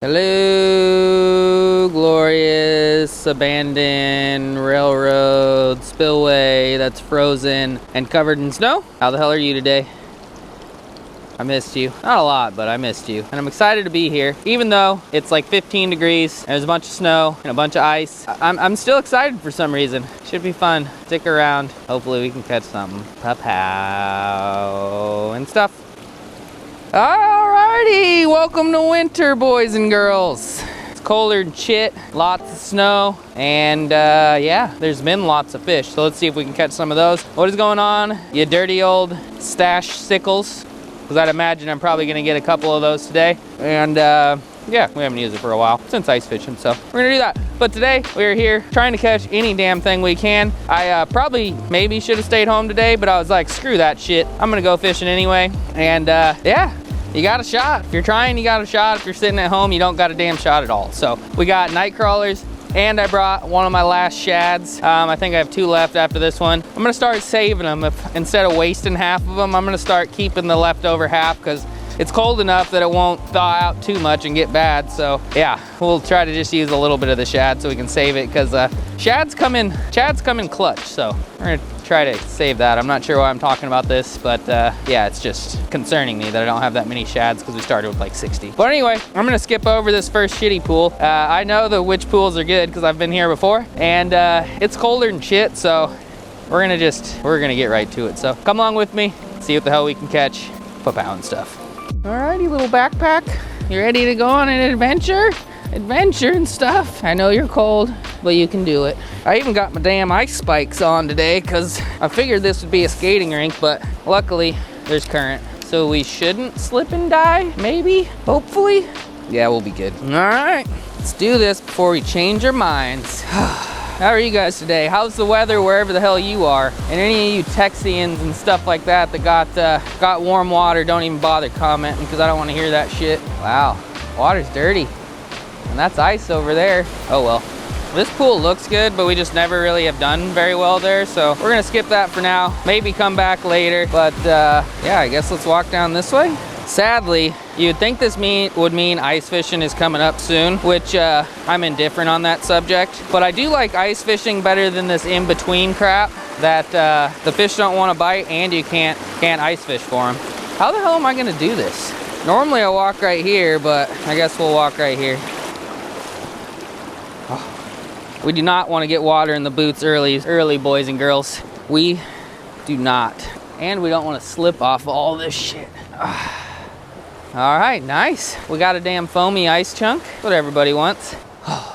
Hello, glorious abandoned railroad spillway that's frozen and covered in snow. How the hell are you today? I missed you. Not a lot, but I missed you. And I'm excited to be here. Even though it's like 15 degrees, there's a bunch of snow and a bunch of ice. I'm still excited for some reason. Should be fun. Stick around. Hopefully we can catch something. Pow and stuff. Alrighty, welcome to winter, boys and girls. It's colder than shit, lots of snow, and yeah, there's been lots of fish. So let's see if we can catch some of those. What is going on, you dirty old stash sickles? Because I'd imagine I'm probably gonna get a couple of those today. And yeah, we haven't used it for a while, since ice fishing, so we're gonna do that. But today, we're here trying to catch any damn thing we can. I maybe should have stayed home today, but I was like, screw that shit. I'm gonna go fishing anyway. And yeah, you got a shot. If you're trying, you got a shot. If you're sitting at home, you don't got a damn shot at all. So we got night crawlers, and I brought one of my last shads. I think I have 2 left after this one. I'm gonna start saving them. Instead of wasting half of them, I'm gonna start keeping the leftover half because it's cold enough that it won't thaw out too much and get bad. So yeah, we'll try to just use a little bit of the shad so we can save it, because chads come in clutch. So we're gonna try to save that. I'm not sure why I'm talking about this, but yeah, it's just concerning me that I don't have that many shads because we started with like 60. But anyway, I'm gonna skip over this first shitty pool. I know which pools are good because I've been here before, and it's colder than shit, so we're gonna get right to it. So come along with me, see what the hell we can catch, pow and stuff. Alrighty, little backpack, you ready to go on an adventure and stuff? I know you're cold, but you can do it. I even got my damn ice spikes on today because I figured this would be a skating rink, but luckily there's current, so we shouldn't slip and die, maybe, hopefully. Yeah, we'll be good. All right, let's do this before we change our minds. How are you guys today? How's the weather wherever the hell you are? And any of you Texians and stuff like that got warm water, don't even bother commenting because I don't want to hear that shit. Wow, water's dirty. And that's ice over there. Oh well. This pool looks good, but we just never really have done very well there. So we're gonna skip that for now. Maybe come back later. But yeah, I guess let's walk down this way. Sadly, you'd think this would mean ice fishing is coming up soon, which I'm indifferent on that subject. But I do like ice fishing better than this in-between crap that the fish don't want to bite and you can't ice fish for them. How the hell am I gonna do this? Normally I walk right here, but I guess we'll walk right here. Oh. We do not want to get water in the boots early, boys and girls. We do not. And we don't want to slip off all this shit. All right, nice. We got a damn foamy ice chunk. That's what everybody wants. I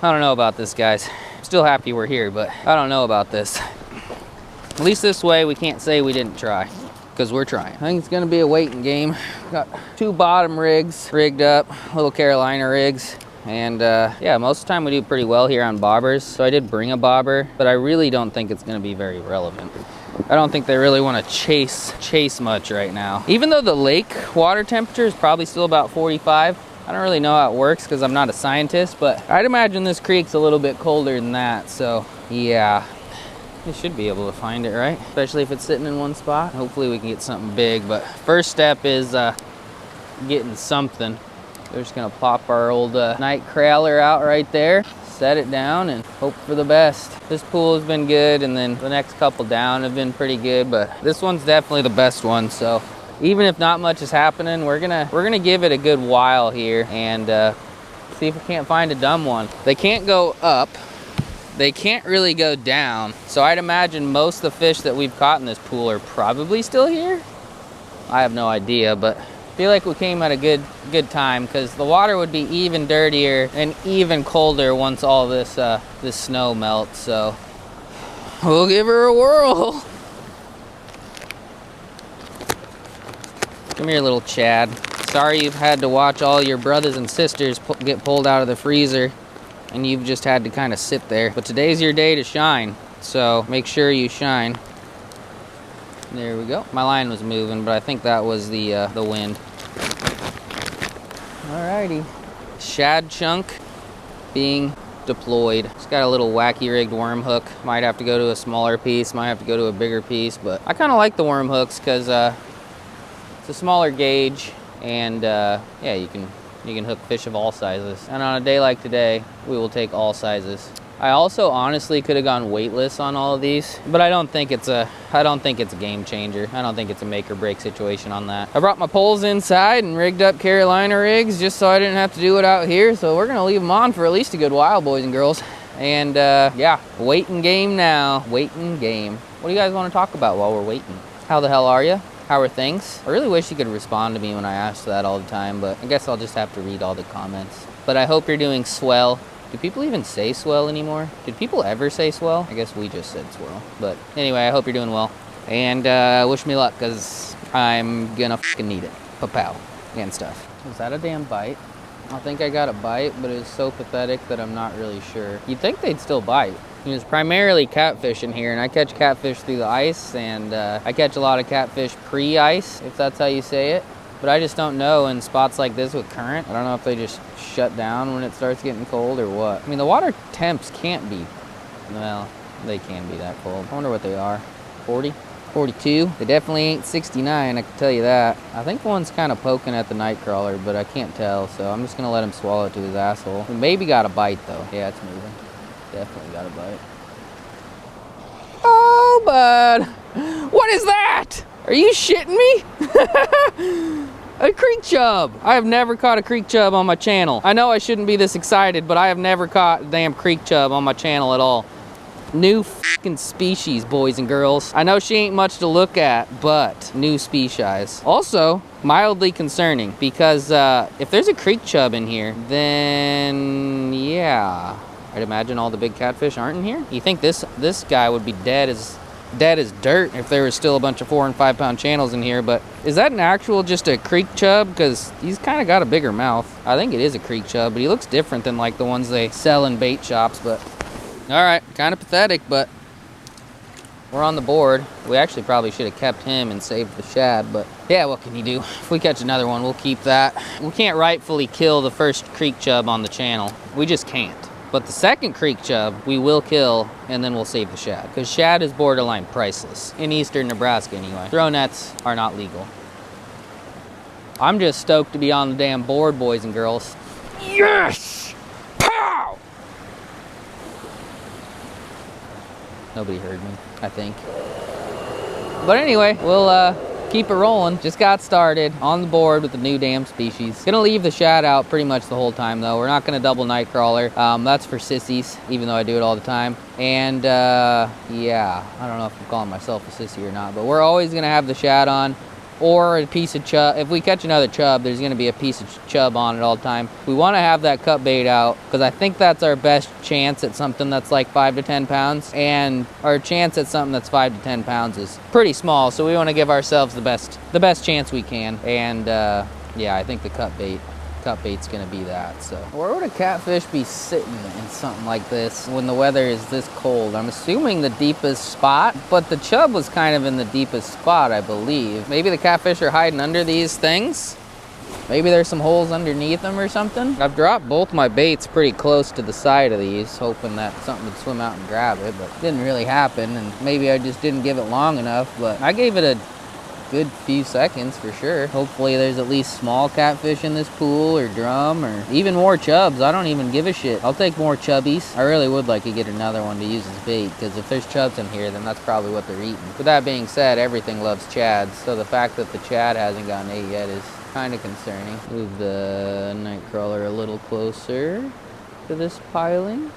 don't know about this, guys. I'm still happy we're here, but I don't know about this. At least this way we can't say we didn't try, because we're trying. I think it's gonna be a waiting game. Got 2 bottom rigs rigged up, little Carolina rigs. And yeah, most of the time we do pretty well here on bobbers. So I did bring a bobber, but I really don't think it's gonna be very relevant. I don't think they really want to chase much right now. Even though the lake water temperature is probably still about 45. I don't really know how it works because I'm not a scientist, but I'd imagine this creek's a little bit colder than that. So yeah, you should be able to find it, right? Especially if it's sitting in one spot. Hopefully we can get something big, but first step is getting something. We're just gonna pop our old night crawler out right there, set it down, and hope for the best. This pool has been good, and then the next couple down have been pretty good, but this one's definitely the best one. So even if not much is happening, we're gonna give it a good while here and see if we can't find a dumb one. They can't go up, they can't really go down, so I'd imagine most of the fish that we've caught in this pool are probably still here. I have no idea, but I feel like we came at a good time, because the water would be even dirtier and even colder once all this this snow melts. So we'll give her a whirl. Come here, little Chad. Sorry you've had to watch all your brothers and sisters get pulled out of the freezer, and you've just had to kind of sit there. But today's your day to shine, so make sure you shine. There we go. My line was moving, but I think that was the wind. Alrighty. Shad chunk being deployed. It's got a little wacky rigged worm hook. Might have to go to a smaller piece, might have to go to a bigger piece, but I kind of like the worm hooks because it's a smaller gauge, and yeah, you can You can hook fish of all sizes. And on a day like today, we will take all sizes. I also honestly could have gone weightless on all of these, but I don't think it's a game changer. I don't think it's a make or break situation on that. I brought my poles inside and rigged up Carolina rigs just so I didn't have to do it out here. So we're gonna leave them on for at least a good while, boys and girls. And yeah, waiting game now, waiting game. What do you guys want to talk about while we're waiting? How the hell are you? How are things? I really wish you could respond to me when I ask that all the time, but I guess I'll just have to read all the comments. But I hope you're doing swell. Do people even say swell anymore? Did people ever say swell? I guess we just said swell. But anyway, I hope you're doing well. And wish me luck, because I'm gonna fucking need it. Pa-pow and stuff. Was that a damn bite? I think I got a bite, but it was so pathetic that I'm not really sure. You'd think they'd still bite. There's primarily catfish in here, and I catch catfish through the ice, and I catch a lot of catfish pre-ice, if that's how you say it. But I just don't know in spots like this with current. I don't know if they just shut down when it starts getting cold or what. I mean, the water temps can't be, well, they can be that cold. I wonder what they are. 40? 42? They definitely ain't 69, I can tell you that. I think one's kind of poking at the night crawler, but I can't tell, so I'm just gonna let him swallow it to his asshole. He maybe got a bite though. Yeah, it's moving. Definitely got a bite. Oh, bud. What is that? Are you shitting me? A creek chub. I have never caught a creek chub on my channel. I know I shouldn't be this excited, but I have never caught a damn creek chub on my channel at all. New fucking species, boys and girls. I know she ain't much to look at, but new species. Also, mildly concerning, because if there's a creek chub in here, then yeah, I'd imagine all the big catfish aren't in here. You think this guy would be dead as dirt if there was still a bunch of 4 and 5 pound channels in here, but is that an actual just a creek chub? Because he's kind of got a bigger mouth. I think it is a creek chub, but he looks different than like the ones they sell in bait shops. But all right, kind of pathetic, but we're on the board. We actually probably should have kept him and saved the shad, but yeah, what can you do? If we catch another one, we'll keep that. We can't rightfully kill the first creek chub on the channel. We just can't. But the second creek chub, we will kill, and then we'll save the shad. Because shad is borderline priceless. In eastern Nebraska, anyway. Throw nets are not legal. I'm just stoked to be on the damn board, boys and girls. Yes! Pow! Nobody heard me, I think. But anyway, we'll keep it rolling. Just got started on the board with the new damn species. Gonna leave the shad out pretty much the whole time though. We're not gonna double night crawler. That's for sissies, even though I do it all the time. And yeah, I don't know if I'm calling myself a sissy or not, but we're always gonna have the shad on, or a piece of chub. If we catch another chub, there's gonna be a piece of chub on it all the time. We wanna have that cut bait out, because I think that's our best chance at something that's like 5 to 10 pounds. And our chance at something that's 5 to 10 pounds is pretty small, so we wanna give ourselves the best chance we can. And yeah, I think the cut bait's gonna be that. So where would a catfish be sitting in something like this when the weather is this cold? I'm assuming the deepest spot, but the chub was kind of in the deepest spot, I believe. Maybe the catfish are hiding under these things. Maybe there's some holes underneath them or something. I've dropped both my baits pretty close to the side of these, hoping that something would swim out and grab it, but it didn't really happen. And maybe I just didn't give it long enough, but I gave it a good few seconds for sure. Hopefully there's at least small catfish in this pool or drum, or even more chubs. I don't even give a shit. I'll take more chubbies. I really would like to get another one to use as bait, because if there's chubs in here, then that's probably what they're eating. With that being said, everything loves chads, so the fact that the chad hasn't gotten ate yet is kind of concerning. Move the night crawler a little closer to this piling.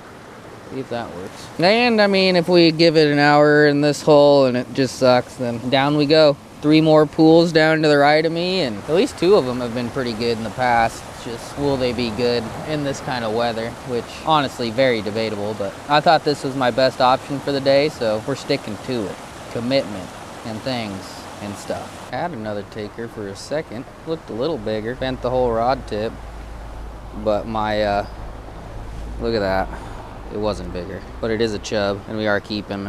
See if that works. And I mean, if we give it an hour in this hole and it just sucks, then down we go. 3 more pools down to the right of me, and at least 2 of them have been pretty good in the past. It's just, will they be good in this kind of weather? Which, honestly, very debatable, but I thought this was my best option for the day, so we're sticking to it. Commitment and things and stuff. Had another taker for a second. Looked a little bigger. Bent the whole rod tip, but my, look at that. It wasn't bigger, but it is a chub, and we are keeping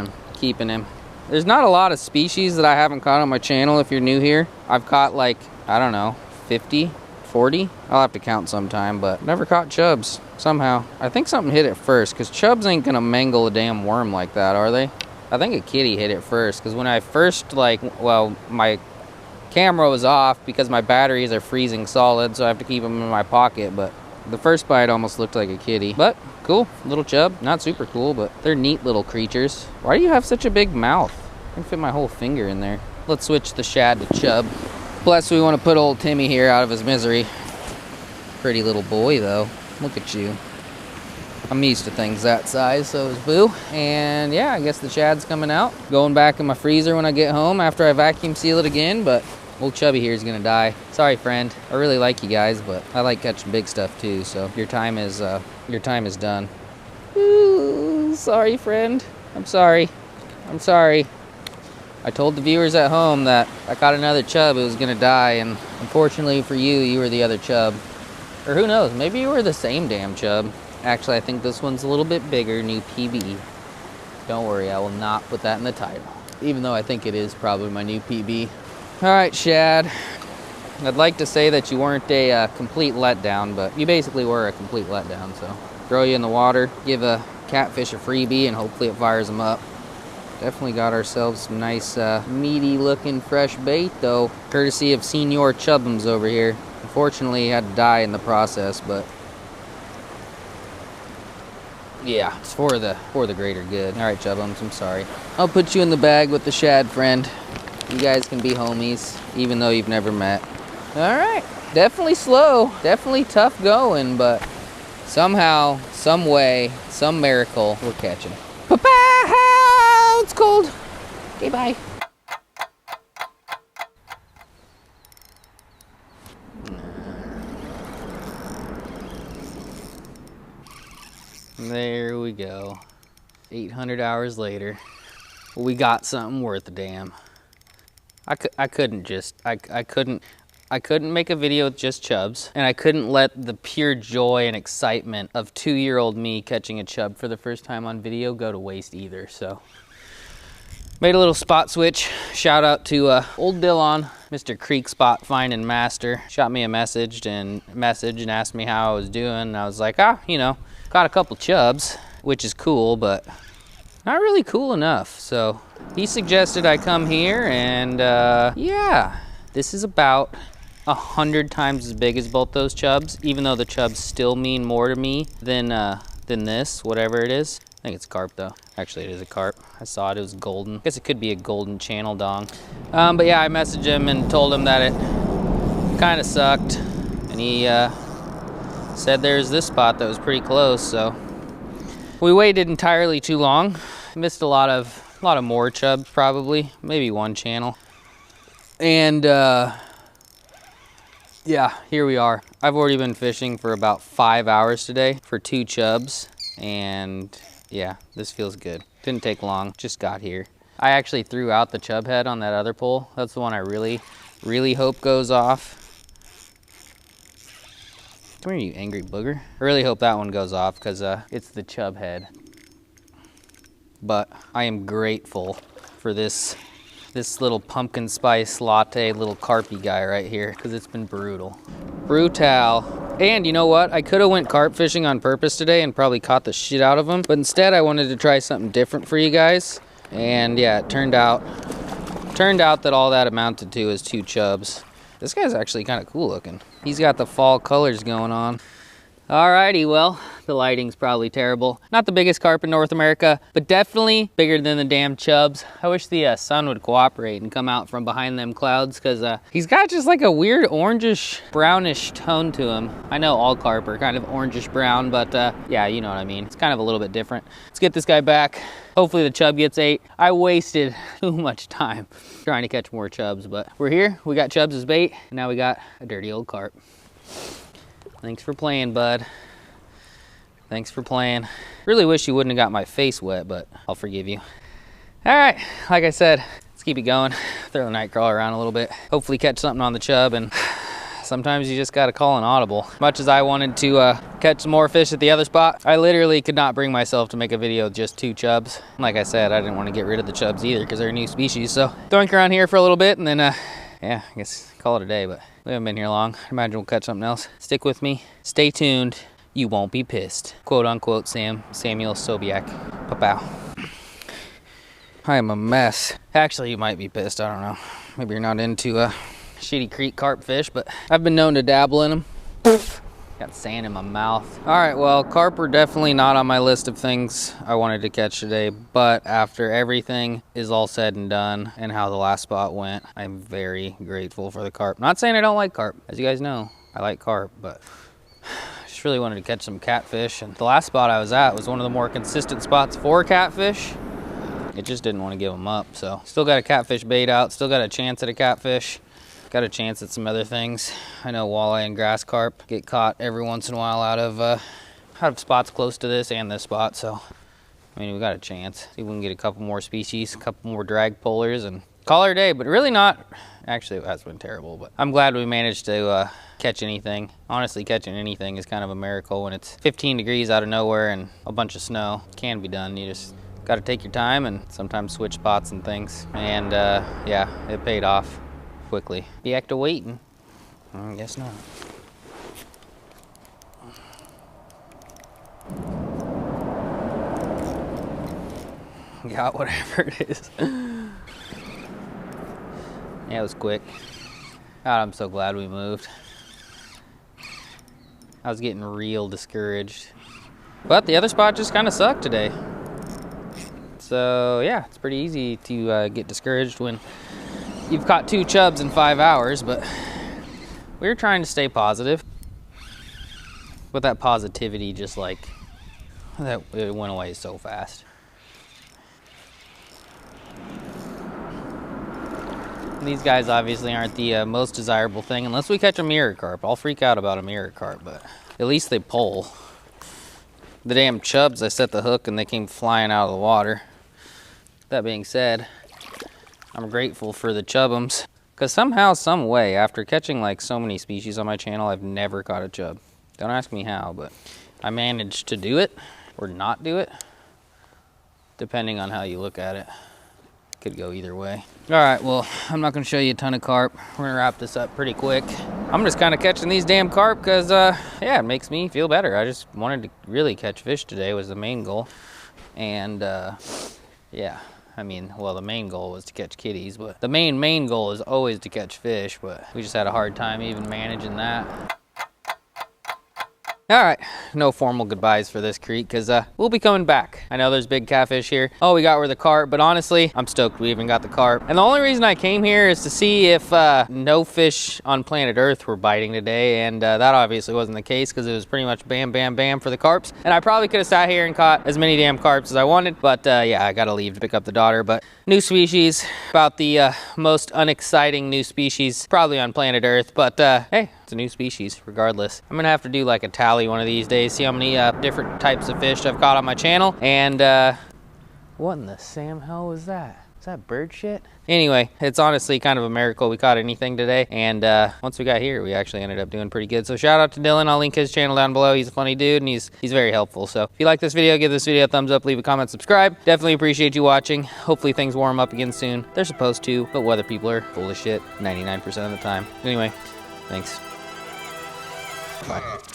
him. There's not a lot of species that I haven't caught on my channel. If you're new here, I've caught like, I don't know, 50, 40. I'll have to count sometime, but never caught chubs somehow. I think something hit it first, because chubs ain't gonna mangle a damn worm like that, are they? I think a kitty hit it first, because when I first, like, well, my camera was off because my batteries are freezing solid, so I have to keep them in my pocket. But the first bite almost looked like a kitty. But cool, little chub. Not super cool, but they're neat little creatures. Why do you have such a big mouth? I can fit my whole finger in there. Let's switch the shad to chub. Plus, we want to put old Timmy here out of his misery. Pretty little boy, though. Look at you. I'm used to things that size, so is Boo. And yeah, I guess the shad's coming out. Going back in my freezer when I get home after I vacuum seal it again, but old Chubby here is gonna die. Sorry, friend. I really like you guys, but I like catching big stuff too, so your time is done. Ooh, sorry, friend. I'm sorry. I'm sorry. I told the viewers at home that I caught another chub, it was gonna die, and unfortunately for you, you were the other chub. Or who knows, maybe you were the same damn chub. Actually, I think this one's a little bit bigger, new PB. Don't worry, I will not put that in the title, even though I think it is probably my new PB. All right, Shad. I'd like to say that you weren't a complete letdown, but you basically were a complete letdown, so. Throw you in the water, give a catfish a freebie, and hopefully it fires them up. Definitely got ourselves some nice, meaty looking fresh bait, though, courtesy of Senior Chubbums over here. Unfortunately, he had to die in the process, but yeah, it's for the greater good. All right, Chubbums, I'm sorry. I'll put you in the bag with the shad friend. You guys can be homies, even though you've never met. All right, definitely slow, definitely tough going, but somehow, some way, some miracle, we're catching. Pa-pow! It's cold. Okay, bye. There we go. 800 hours later, we got something worth a damn. I couldn't make a video with just chubs, and I couldn't let the pure joy and excitement of 2-year-old me catching a chub for the first time on video go to waste either, so. Made a little spot switch. Shout out to old Dillon, Mr. Creek Spot Finding Master. Shot me a message and asked me how I was doing, and I was like, you know, got a couple chubs, which is cool, but not really cool enough. So he suggested I come here, and yeah, this is about 100 times as big as both those chubs, even though the chubs still mean more to me than this, whatever it is. I think it's carp though. Actually, it is a carp. I saw it, it was golden. I guess it could be a golden channel dong. But yeah, I messaged him and told him that it kind of sucked, and he said there's this spot that was pretty close, so we waited entirely too long. Missed a lot of more chubs, probably, maybe one channel. And yeah, here we are. I've already been fishing for about 5 hours today for 2 chubs, and yeah, this feels good. Didn't take long, just got here. I actually threw out the chub head on that other pole. That's the one I really hope goes off. Come here, you angry booger. I really hope that one goes off because it's the chub head. But I am grateful for this little pumpkin spice latte little carpy guy right here, because it's been brutal. Brutal. And you know what? I could have went carp fishing on purpose today and probably caught the shit out of them, but instead I wanted to try something different for you guys. And yeah, it turned out that all that amounted to is 2 chubs. This guy's actually kind of cool looking. He's got the fall colors going on. Alrighty, well, the lighting's probably terrible. Not the biggest carp in North America, but definitely bigger than the damn chubs. I wish the sun would cooperate and come out from behind them clouds, because he's got just like a weird orangish, brownish tone to him. I know all carp are kind of orangish brown, but yeah, you know what I mean. It's kind of a little bit different. Let's get this guy back. Hopefully the chub gets 8. I wasted too much time trying to catch more chubs, but we're here. We got chubs as bait, and now we got a dirty old carp. Thanks for playing, bud. Thanks for playing. Really wish you wouldn't have got my face wet, but I'll forgive you. All right, like I said, let's keep it going. Throw the night crawler around a little bit. Hopefully catch something on the chub, and sometimes you just gotta call an audible. Much as I wanted to catch some more fish at the other spot, I literally could not bring myself to make a video with just 2 chubs. Like I said, I didn't want to get rid of the chubs either because they're a new species. So doink around here for a little bit, and then yeah, I guess call it a day, but we haven't been here long. I imagine we'll catch something else. Stick with me, stay tuned, you won't be pissed. Quote unquote Samuel Sobiak. Pa-pow. I am a mess. Actually, you might be pissed, I don't know. Maybe you're not into shitty creek carp fish, but I've been known to dabble in them. Got sand in my mouth. All right, well, carp are definitely not on my list of things I wanted to catch today, but after everything is all said and done and how the last spot went, I'm very grateful for the carp. Not saying I don't like carp. As you guys know, I like carp, but I just really wanted to catch some catfish. And the last spot I was at was one of the more consistent spots for catfish. It just didn't want to give them up, so still got a catfish bait out, still got a chance at a catfish. Got a chance at some other things. I know walleye and grass carp get caught every once in a while out of spots close to this and this spot. So, I mean, we got a chance. See if we can get a couple more species, a couple more drag pullers, and call it a day. But really not. Actually, it has been terrible. But I'm glad we managed to catch anything. Honestly, catching anything is kind of a miracle when it's 15 degrees out of nowhere and a bunch of snow. It can be done. You just got to take your time and sometimes switch spots and things. And yeah, it paid off quickly. Be back to waiting? I guess not. Got whatever it is. Yeah, it was quick. God, I'm so glad we moved. I was getting real discouraged. But the other spot just kind of sucked today. So yeah, it's pretty easy to get discouraged when you've caught 2 chubs in 5 hours, but we were trying to stay positive. But that positivity just like, it went away so fast. And these guys obviously aren't the most desirable thing unless we catch a mirror carp. I'll freak out about a mirror carp, but at least they pull. The damn chubs, I set the hook and they came flying out of the water. That being said, I'm grateful for the chubums, because somehow, some way, after catching like so many species on my channel, I've never caught a chub. Don't ask me how, but I managed to do it or not do it, depending on how you look at it. Could go either way. All right, well, I'm not gonna show you a ton of carp. We're gonna wrap this up pretty quick. I'm just kind of catching these damn carp because, yeah, it makes me feel better. I just wanted to really catch fish today was the main goal. And, yeah. I mean, well, the main goal was to catch kitties, but the main goal is always to catch fish, but we just had a hard time even managing that. All right, no formal goodbyes for this creek because we'll be coming back. I know there's big catfish here. All we got were the carp, but honestly, I'm stoked we even got the carp. And the only reason I came here is to see if no fish on planet Earth were biting today, and that obviously wasn't the case because it was pretty much bam, bam, bam for the carps. And I probably could have sat here and caught as many damn carps as I wanted, but yeah, I gotta leave to pick up the daughter. But new species, about the most unexciting new species probably on planet Earth, but hey, it's a new species regardless. I'm gonna have to do like a tally one of these days, see how many different types of fish I've caught on my channel. And what in the Sam hell was that? Is that bird shit? Anyway, it's honestly kind of a miracle we caught anything today. And once we got here, we actually ended up doing pretty good. So shout out to Dylan. I'll link his channel down below. He's a funny dude and he's very helpful. So if you like this video, give this video a thumbs up, leave a comment, subscribe. Definitely appreciate you watching. Hopefully things warm up again soon. They're supposed to, but weather people are full of shit 99% of the time. Anyway, thanks. Bye.